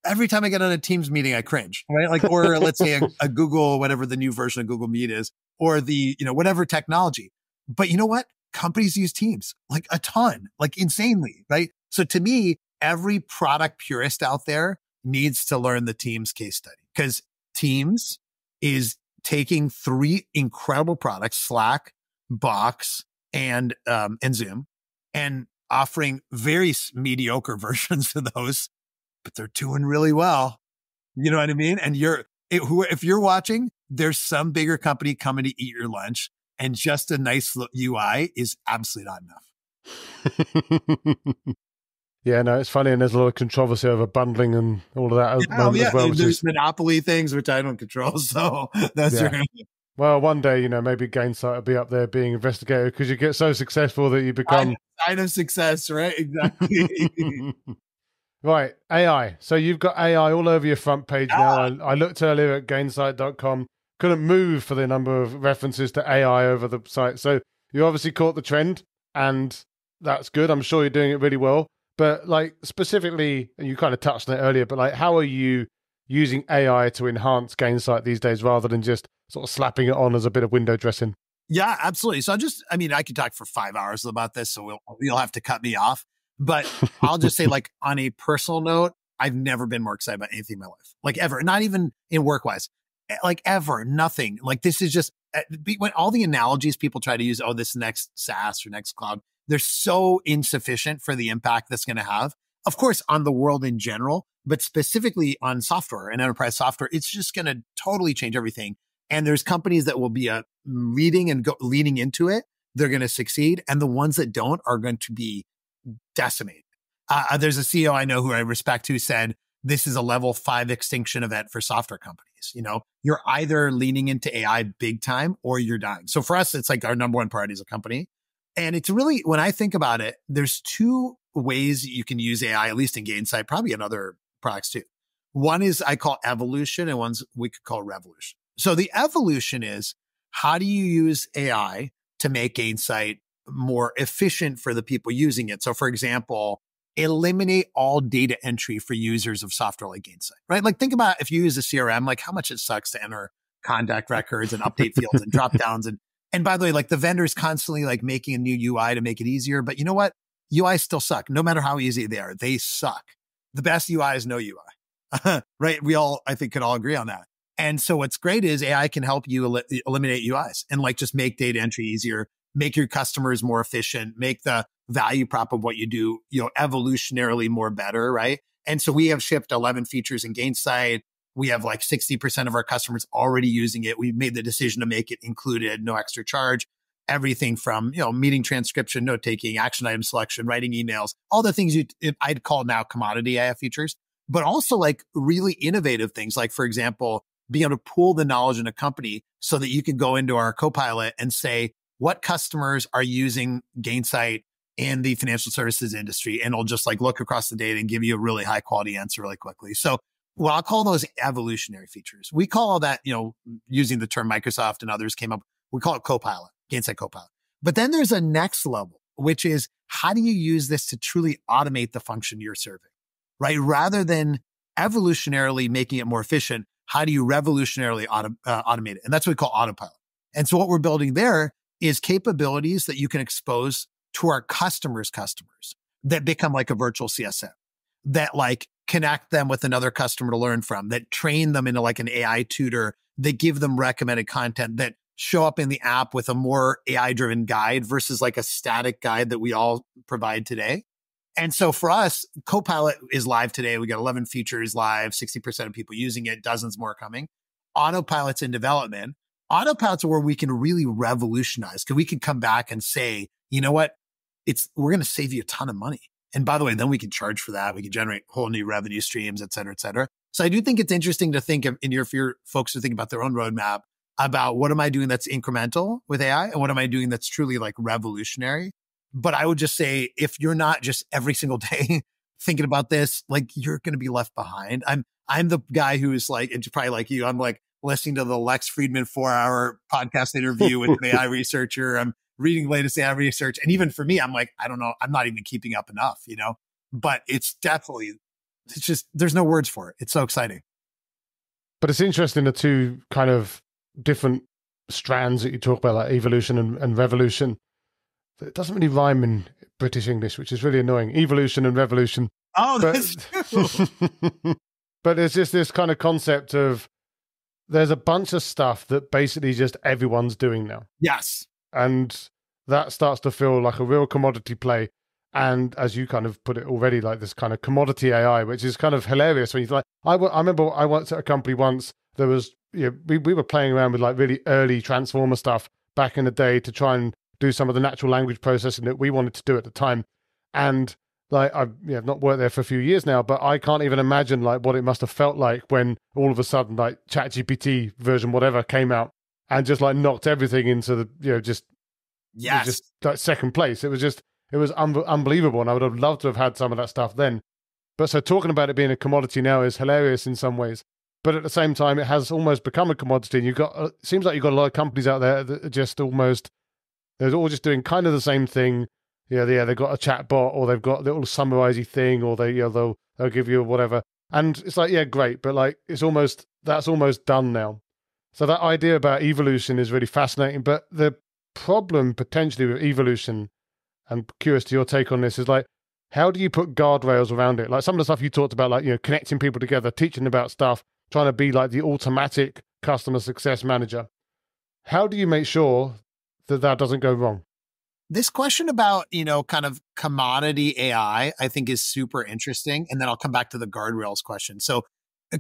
every time I get on a Teams meeting, I cringe, right? Or let's say a Google, whatever the new version of Google Meet is, or the, whatever technology. But you know what? Companies use Teams, a ton, insanely, right? So to me, every product purist out there needs to learn the Teams case study because Teams is taking three incredible products, Slack, Box, and Zoom, and offering very mediocre versions of those, but they're doing really well. You know what I mean? And if you're watching, there's some bigger company coming to eat your lunch, and just a nice UI is absolutely not enough. Yeah, no, it's funny, and there's a lot of controversy over bundling and all of that at the Yeah, oh moment yeah, as well, which there's is, monopoly things which I don't control, so that's yeah. right. Well, one day, maybe Gainsight will be up there being investigated because you get so successful that you become... Sign of success, right? Exactly. Right, AI. So you've got AI all over your front page now. Yeah. I looked earlier at gainsight.com, couldn't move for the number of references to AI over the site. So you obviously caught the trend, and that's good. I'm sure you're doing it really well. But like specifically, and you kind of touched on it earlier, but like how are you using AI to enhance Gainsight these days rather than just sort of slapping it on as a bit of window dressing? Yeah, absolutely. So I mean, I could talk for 5 hours about this, so you'll have to cut me off. But I'll just say, like, on a personal note, I've never been more excited about anything in my life, like ever, not even in work wise, like ever, nothing. Like this is just when all the analogies people try to use, oh, this next SaaS or next cloud, they're so insufficient for the impact that's going to have. Of course, on the world in general, but specifically on software and enterprise software, it's just going to totally change everything. And there's companies that will be leading into it. They're going to succeed. And the ones that don't are going to be decimated. There's a CEO I know who I respect who said, this is a level 5 extinction event for software companies. You're either leaning into AI big time or you're dying. So for us, it's like our number one priority as a company. And it's really, when I think about it, there's two ways you can use AI, at least in Gainsight, probably in other products too. One is I call evolution and one's we could call revolution. So the evolution is, how do you use AI to make Gainsight more efficient for the people using it? So for example, eliminate all data entry for users of software like Gainsight, right? Like think about if you use a CRM, like how much it sucks to enter contact records and update fields and drop downs. And by the way, like the vendor's constantly like making a new UI to make it easier. But you know what? UIs still suck. No matter how easy they are, they suck. The best UI is no UI, right? We all, I think, could all agree on that. And so what's great is AI can help you eliminate UIs and like just make data entry easier, make your customers more efficient, make the value prop of what you do, evolutionarily more better, right? And so we have shipped 11 features in Gainsight. We have like 60% of our customers already using it. We made the decision to make it included, no extra charge. Everything from, meeting transcription, note taking, action item selection, writing emails, all the things I'd call now commodity AI features, but also like really innovative things. Like, for example, being able to pool the knowledge in a company so that you can go into our Copilot and say, what customers are using Gainsight in the financial services industry? And it'll just like look across the data and give you a really high quality answer really quickly. So well, I'll call those evolutionary features. We call all that, using the term Microsoft and others came up, we call it Copilot, Gainsight Copilot. But then there's a next level, which is how do you use this to truly automate the function you're serving, right? Rather than evolutionarily making it more efficient, how do you revolutionarily automate it? And that's what we call autopilot. And so what we're building there is capabilities that you can expose to our customers' customers that become like a virtual CSM, that like connect them with another customer to learn from, that train them into like an AI tutor, that give them recommended content, that show up in the app with a more AI-driven guide versus like a static guide that we all provide today. And so for us, Copilot is live today. We got 11 features live, 60% of people using it, dozens more coming. Autopilot's in development. Autopilot's are where we can really revolutionize, because we can come back and say, you know what? We're going to save you a ton of money. And by the way, then we can charge for that. We can generate whole new revenue streams, et cetera, et cetera. So I do think it's interesting to think of if your folks are thinking about their own roadmap, about what am I doing that's incremental with AI and what am I doing that's truly like revolutionary. But I would just say, if you're not just every single day thinking about this, like you're going to be left behind. I'm the guy who is like, it's probably like you, I'm like listening to the Lex Friedman 4-hour podcast interview with an AI researcher. I'm reading latest AI research. And even for me, I'm like, I don't know, I'm not even keeping up enough, but it's just, there's no words for it. It's so exciting. But it's interesting, the two kind of different strands that you talk about, like evolution and revolution. It doesn't really rhyme in British English, which is really annoying. Evolution and revolution. Oh, that's true. But there's just this kind of concept of there's a bunch of stuff that basically just everyone's doing now. Yes. And that starts to feel like a real commodity play. And as you kind of put it already, like this kind of commodity AI, which is kind of hilarious when you like, I remember I worked at a company once, there was, we were playing around with like really early transformer stuff back in the day to try and do some of the natural language processing that we wanted to do at the time. And like I've not worked there for a few years now, but I can't even imagine like what it must have felt like when all of a sudden like ChatGPT version whatever came out and just like knocked everything into the just like second place. It was unbelievable, and I would have loved to have had some of that stuff then. But so talking about it being a commodity now is hilarious in some ways. But at the same time, it has almost become a commodity. And it seems like you've got a lot of companies out there that are just almost, they're all just doing kind of the same thing. They've got a chat bot, or they've got a little summarizing thing, or they'll give you whatever. And it's like, yeah, great. But like, that's almost done now. So that idea about evolution is really fascinating. But the problem potentially with evolution, and curious to your take on this, is like, how do you put guardrails around it? Like some of the stuff you talked about, like, connecting people together, teaching about stuff, trying to be like the automatic customer success manager. How do you make sure that that doesn't go wrong? This question about, kind of commodity AI, I think is super interesting. And then I'll come back to the guardrails question. So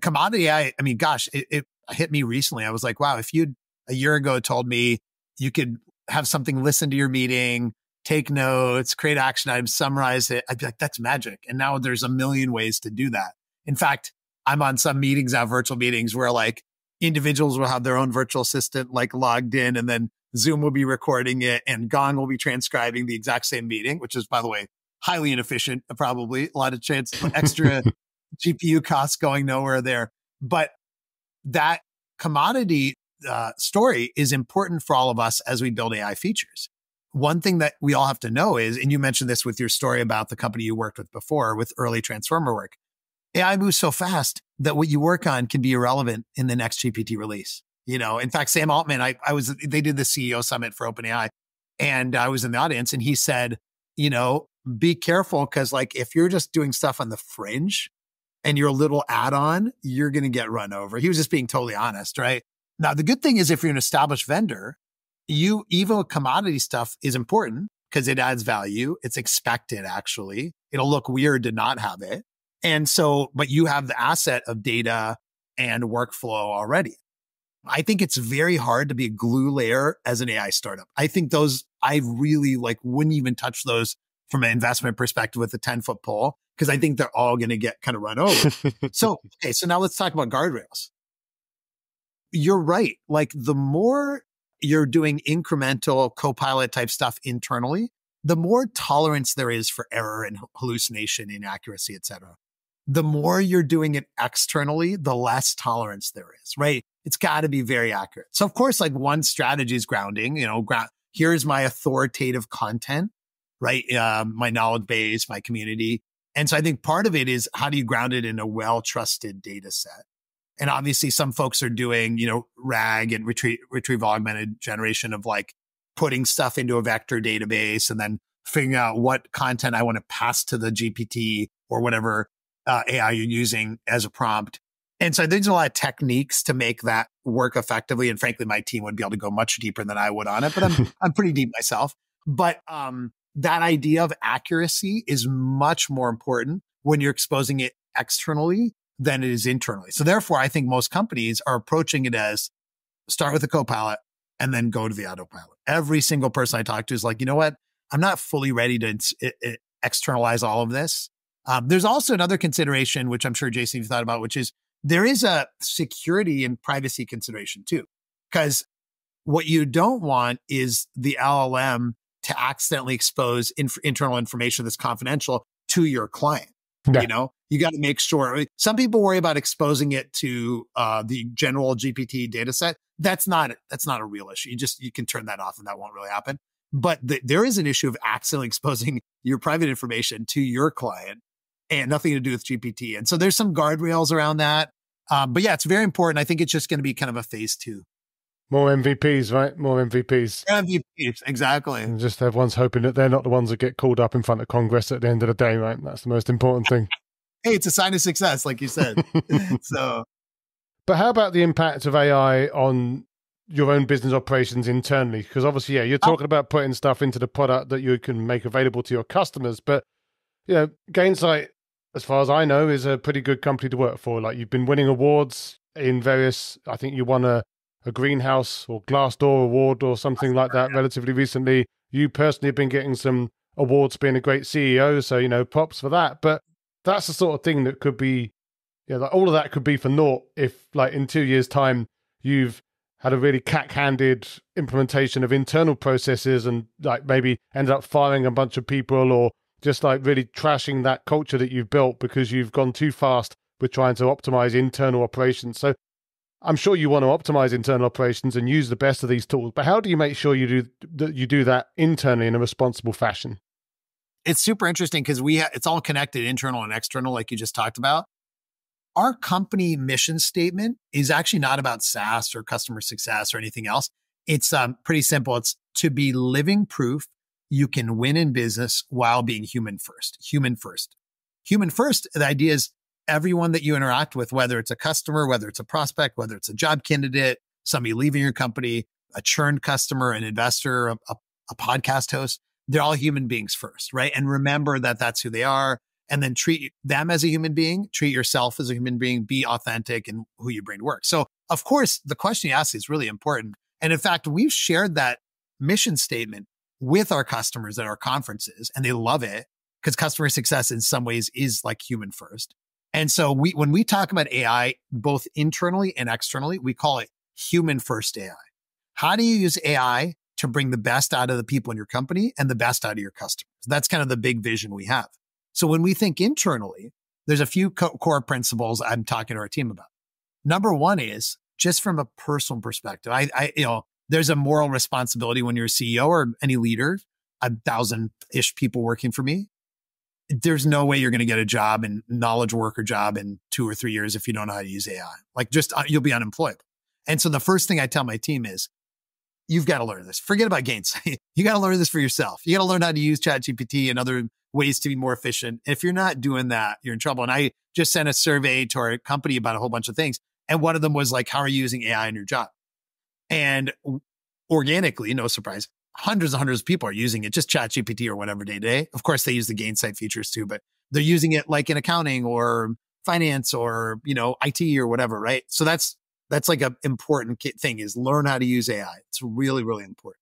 commodity AI, I mean, gosh, it hit me recently. I was like, wow, if you'd a year ago told me you could have something listen to your meeting, take notes, create action items, summarize it, I'd be like, that's magic. And now there's a million ways to do that. In fact, I'm on some meetings now, virtual meetings, where like individuals will have their own virtual assistant like logged in, and then Zoom will be recording it and Gong will be transcribing the exact same meeting, which is, by the way, highly inefficient, probably a lot of extra GPU costs going nowhere there. But that commodity story is important for all of us as we build AI features. One thing that we all have to know is, and you mentioned this with your story about the company you worked with before with early transformer work, AI moves so fast that what you work on can be irrelevant in the next GPT release. In fact, Sam Altman, they did the CEO summit for OpenAI, and I was in the audience, and he said, be careful, because like if you're just doing stuff on the fringe and you're a little add-on, you're going to get run over. He was just being totally honest, right? Now, the good thing is if you're an established vendor, even commodity stuff is important because it adds value. It's expected, actually. It'll look weird to not have it. And so, but you have the asset of data and workflow already. I think it's very hard to be a glue layer as an AI startup. I think I really wouldn't even touch those from an investment perspective with a 10-foot pole, because I think they're all going to get kind of run over. So now let's talk about guardrails. You're right. Like the more you're doing incremental Copilot type stuff internally, the more tolerance there is for error and hallucination, inaccuracy, et cetera. The more you're doing it externally, the less tolerance there is, right? It's got to be very accurate. So of course, like one strategy is grounding, here's my authoritative content, right? My knowledge base, my community. And so I think part of it is, how do you ground it in a well-trusted data set? And obviously some folks are doing, RAG and retrieval augmented generation of like putting stuff into a vector database and then figuring out what content I want to pass to the GPT or whatever AI you're using as a prompt. And so there's a lot of techniques to make that work effectively. And frankly, my team would be able to go much deeper than I would on it, but I'm pretty deep myself. But that idea of accuracy is much more important when you're exposing it externally than it is internally. So therefore, I think most companies are approaching it as start with a Copilot and then go to the autopilot. Every single person I talk to is like, you know what? I'm not fully ready to externalize all of this. There's also another consideration, which I'm sure Jason you've thought about, which is there is a security and privacy consideration too. Because what you don't want is the LLM to accidentally expose internal information that's confidential to your client. Yeah. You got to make sure. Some people worry about exposing it to the general GPT data set. That's not a real issue. You can turn that off and that won't really happen. But there is an issue of accidentally exposing your private information to your client and nothing to do with GPT. And so there's some guardrails around that. But yeah, it's very important. I think it's just going to be kind of a phase 2. More MVPs, right? More MVPs. MVPs, exactly. And just everyone's hoping that they're not the ones that get called up in front of Congress at the end of the day, right? That's the most important thing. Hey, it's a sign of success, like you said. But how about the impact of AI on your own business operations internally? Because obviously, you're talking about putting stuff into the product that you can make available to your customers. But, Gainsight, as far as I know, is a pretty good company to work for. Like, you've been winning awards in various, I think you won a Greenhouse or Glassdoor award or something like that relatively recently. You personally have been getting some awards being a great CEO. So, props for that. But that's the sort of thing that could be, like all of that could be for naught if, like, in 2 years' time, you've had a really cack-handed implementation of internal processes and like maybe ended up firing a bunch of people or just like really trashing that culture that you've built because you've gone too fast with trying to optimize internal operations. So I'm sure you want to optimize internal operations and use the best of these tools, but how do you make sure you do that internally in a responsible fashion? It's super interesting because it's all connected, internal and external, like you just talked about. Our company mission statement is actually not about SaaS or customer success or anything else. It's pretty simple. It's to be living proof you can win in business while being human first. Human first. Human first, the idea is everyone that you interact with, whether it's a customer, whether it's a prospect, whether it's a job candidate, somebody leaving your company, a churned customer, an investor, a podcast host, they're all human beings first, right? And remember that that's who they are. And then treat them as a human being, treat yourself as a human being, be authentic in who you bring to work. So, of course, the question you ask is really important. And in fact, we've shared that mission statement with our customers at our conferences, and they love it because customer success in some ways is like human first. And so when we talk about AI, both internally and externally, we call it human first AI. How do you use AI to bring the best out of the people in your company and the best out of your customers? That's kind of the big vision we have. So when we think internally, there's a few core principles I'm talking to our team about. Number one is just from a personal perspective. There's a moral responsibility when you're a CEO or any leader, 1,000-ish people working for me. There's no way you're going to get a job and knowledge worker job in 2 or 3 years if you don't know how to use AI. Like you'll be unemployed. And so the first thing I tell my team is, you've got to learn this. Forget about gains. You got to learn this for yourself. You got to learn how to use ChatGPT and other ways to be more efficient. If you're not doing that, you're in trouble. And I just sent a survey to our company about a whole bunch of things. And one of them was like, how are you using AI in your job? And organically, no surprise, hundreds of people are using it, just ChatGPT or whatever day to day. Of course, they use the Gainsight features too, but they're using it like in accounting or finance or, IT or whatever, right? So that's like an important thing is learn how to use AI. It's really, really important.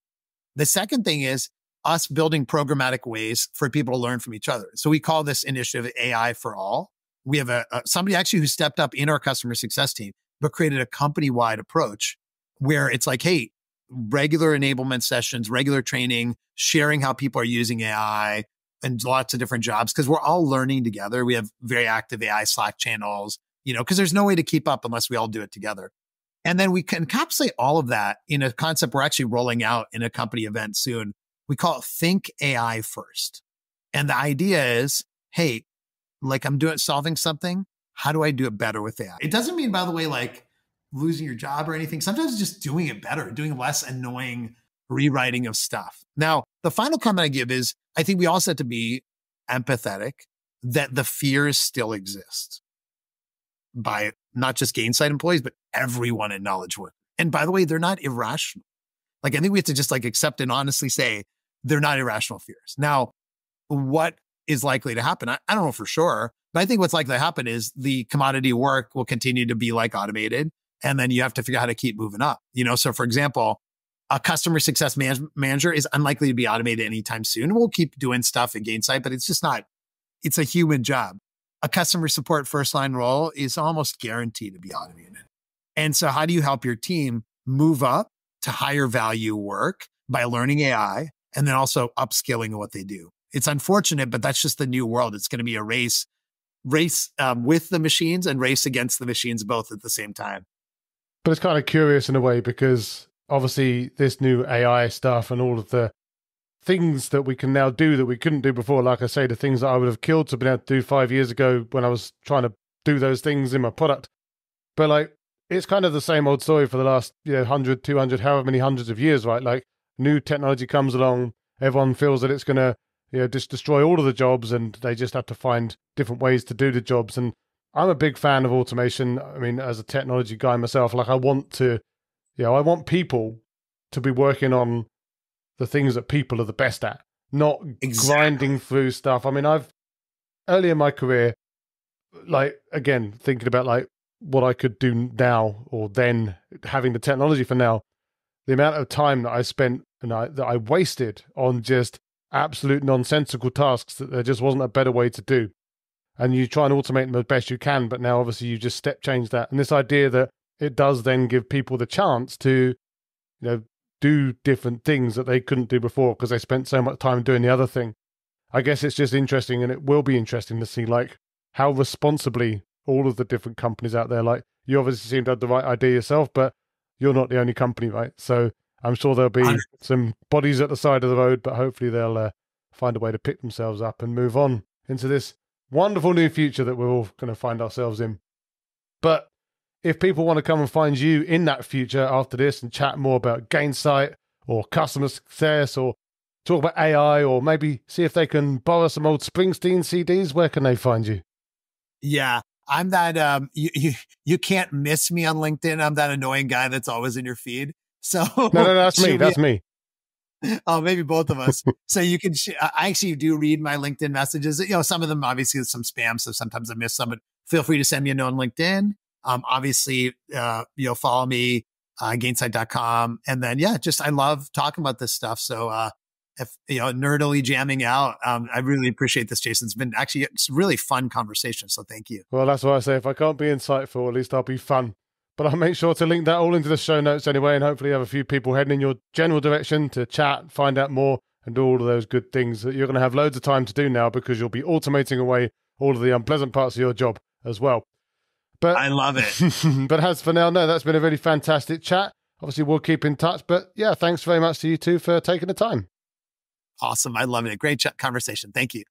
The second thing is us building programmatic ways for people to learn from each other. So we call this initiative AI for All. We have somebody actually who stepped up in our customer success team, but created a company-wide approach where it's like, hey, regular enablement sessions, regular training, sharing how people are using AI and lots of different jobs because we're all learning together. We have very active AI Slack channels, because there's no way to keep up unless we all do it together. And then we can encapsulate all of that in a concept we're actually rolling out in a company event soon. We call it Think AI First. And the idea is, hey, like I'm solving something. How do I do it better with AI? It doesn't mean, by the way, like losing your job or anything. Sometimes it's just doing it better, doing less annoying rewriting of stuff. Now, the final comment I give is, I think we also have to be empathetic that the fears still exist by not just Gainsight employees, but everyone in knowledge work. And by the way, they're not irrational. Like, I think we have to just like accept and honestly say they're not irrational fears. Now, what is likely to happen? I don't know for sure, but I think what's likely to happen is the commodity work will continue to be like automated. And then you have to figure out how to keep moving up. So for example, a customer success manager is unlikely to be automated anytime soon. We'll keep doing stuff at Gainsight, but it's just not, it's a human job. A customer support first line role is almost guaranteed to be automated. And so how do you help your team move up to higher value work by learning AI and then also upskilling in what they do? It's unfortunate, but that's just the new world. It's going to be a race with the machines and race against the machines both at the same time. But it's kind of curious in a way because obviously this new AI stuff and all of the things that we can now do that we couldn't do before, like I say, the things that I would have killed to be able to do 5 years ago when I was trying to do those things in my product. But like, it's kind of the same old story for the last 100, 200, however many hundreds of years, right? Like new technology comes along, everyone feels that it's going to just destroy all of the jobs and they just have to find different ways to do the jobs. And I'm a big fan of automation. I mean, as a technology guy myself, like I want people to be working on the things that people are the best at, not grinding through stuff. I mean, early in my career, like, again, thinking about like what I could do now or then having the technology for now, the amount of time that I spent and that I wasted on just absolute nonsensical tasks that there just wasn't a better way to do. And you try and automate them as best you can, but now obviously you just step change that. And this idea that it does then give people the chance to, do different things that they couldn't do before because they spent so much time doing the other thing. I guess it's just interesting, and it will be interesting to see like how responsibly all of the different companies out there, like you obviously seem to have the right idea yourself, but you're not the only company, right? So I'm sure there'll be some bodies at the side of the road, but hopefully they'll find a way to pick themselves up and move on into this wonderful new future that we're all going to find ourselves in. But if people want to come and find you in that future after this and chat more about Gainsight or customer success or talk about AI or maybe see if they can borrow some old Springsteen CDs, where can they find you? Yeah, I'm that, you can't miss me on LinkedIn. I'm that annoying guy that's always in your feed. So no, that's me. That's me. Oh, maybe both of us. So you can, I actually do read my LinkedIn messages. Some of them obviously is some spam. So sometimes I miss some, but feel free to send me a note on LinkedIn. Obviously, follow me, gainsight.com. And then, I love talking about this stuff. So, if, nerdily jamming out, I really appreciate this, Jason. It's been actually it's a really fun conversation. So thank you. Well, that's why I say if I can't be insightful, at least I'll be fun. But I'll make sure to link that all into the show notes anyway, and hopefully have a few people heading in your general direction to chat, find out more, and do all of those good things that you're going to have loads of time to do now because you'll be automating away all of the unpleasant parts of your job as well. But I love it. But as for now, no, that's been a really fantastic chat. Obviously, we'll keep in touch. But yeah, thanks very much to you two for taking the time. Awesome. I love it. Great conversation. Thank you.